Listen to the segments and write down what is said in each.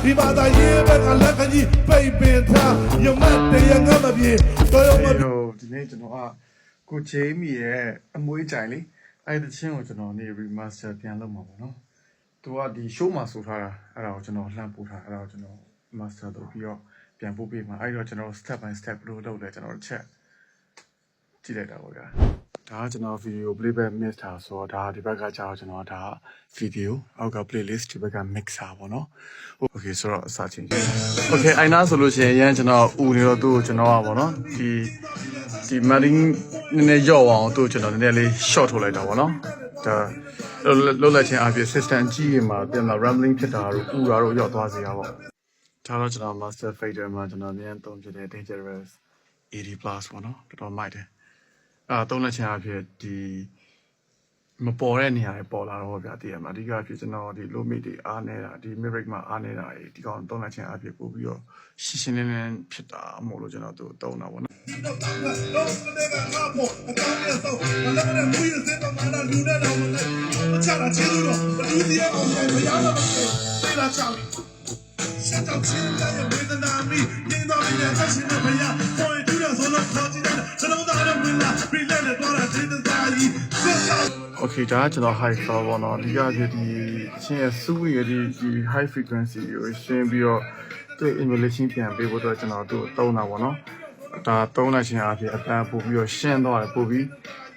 ဒီမှာသာရေးဘက်ကလက်ကကြီးပိတ်ပင်ထားရမတ်တရငတ်မပြေတော်ရုံမပြေဒီနေ့ကျွန်တော်ကကိုချေးမိရဲ့အမွေးကြိုင်လေအဲ့ဒီချင်းကိုကျွန်တော်နေ remaster ပြန်လုပ်မှာပေါ့နော်သူကဒီ show မှာဆိုထားတာအဲ့ဒါကိုကျွန်တော်လှမ်းပို့ထားအဲ့ဒါကိုကျွန်တော် master လုပ်ပြီးတော့ပြန်ပို့ပေးမှာအဲ့တော့ကျွန်တော် step by step ဘယ်လိုလုပ်လဲကျွန်တော်ချက်ကြည့်လိုက်တာပေါ့ဗျာဒါကကျွန်တော် video playback mix တာဆိုတော့ဒါဒီဘက်ကကြာတော့ကျွန်တော်ဒါ video အောက်က playlist ဒီဘက်က mixer ပေါ့နော် okay ဆိုတော့အစချင်း okay အိုင်နာဆိုလို့ရှိရင်ကျွန်တော်ဦးနေတော့သူ့ကိုကျွန်တော်ကပေါ့နော်ဒီ mapping နည်းနည်းရော့အောင်သူ့ကိုကျွန်တော်နည်းနည်းလေး short ထုတ်လိုက်တာပေါ့နော်ဒါလုံးလိုက်ချင်းအပြင် system ကြီးတွေမှာပြန်လာ rambling ဖြစ်တာတို့ဥတာတို့ရော့သွားစေရပါတော့ဒါတော့ကျွန်တော် master fader မှာကျွန်တော်အများသုံးဖြစ်တဲ့ dangerous 80 plus ပေါ့နော်တော်တော်မိုက်တယ်သုံးလက်ချင်အဖြစ်ဒီမပေါ်တဲ့နေရာတွေပေါ်လာတော့ဗျာတည်ရမှာအဓိကဖြစ်ကျွန်တော်ဒီ low mid တွေအားနေတာဒီ mid range မှာအားနေတာဒီကောင်သုံးလက်ချင်အဖြစ်ပို့ပြီးတော့ရှင်းရှင်းလင်းလင်းဖြစ်တာမို့လို့ကျွန်တော်သူသုံးတာပေါ့နော်ရှက်တော့ချင်းတဲ့ဝေဒနာမီညင်တော်နေတဲ့ဆက်ရှင်တဲ့ဖယားပေါ်ရတူးတဲ့ဆိုလို့ခေါ်ကြည့်တဲ့စလုံးသားနဲ့ဝင်လာပြည်လက်နဲ့တော့တဲ့ဒေသသားကြီးโอเคဒါကကျွန်တော် high floor ပေါ့နော်ဒီကဒီချင်းရဲ့ sweet ရဲ့ဒီ high frequency ကိုရှင်းပြီးတော့သူ့ emulation ပြန်ပေးဖို့တော့ကျွန်တော်သူ့သုံးတာပေါ့နော်ဒါသုံးလိုက်ခြင်းအပြင်အတန်းပို့ပြီးတော့ရှင်းသွားတယ်ပို့ပြီး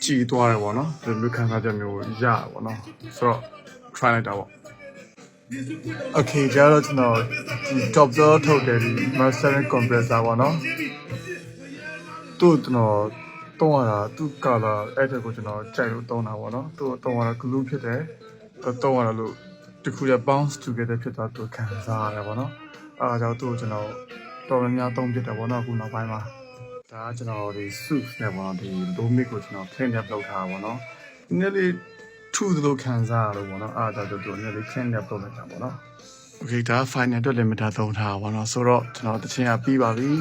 ကြည်သွားတယ်ပေါ့နော်ဒီလိုခံစားချက်မျိုးရတာပေါ့နော်ဆိုတော့ try လိုက်တာပေါ့Okay ကျတော့ကျွန်တော်ဒီ top ထုတ်တယ်ဒီ mastering compressor ပေါ့နော်သူ့ကျွန်တော်တုံးရတာသူ့ color အဲ့ဒါကိုကျွန်တော်ကြိုက်လို့တုံးတာပေါ့နော်သူ့တုံးရတာ glue ဖြစ်တယ်တုံးရတာလို့တခုရ bounce together ဖြစ်သွားသူခံစားရတယ်ပေါ့နော်အားကြောင့်သူ့ကိုကျွန်တော်တော်တော်များတုံးဖြစ်တယ်ပေါ့နော်အခုနောက်ပိုင်းမှာဒါကကျွန်တော်ဒီ suit နဲ့ပေါ့နော်ဒီ low mid ကိုကျွန်တော် clean up လုပ်ထားတာပေါ့နော်နည်းနည်းထူးသလိုခံစားရလို့ပေါ့နော်အားကြောင့်သူနည်းနည်း clean up လုပ်လိုက်တာပေါ့နော် Okay ဒါ final အတွက်လည်းမထားသုံးထားပါဘောနော်ဆိုတော့ကျွန်တော်တခြင်းကပြီးပါပြီ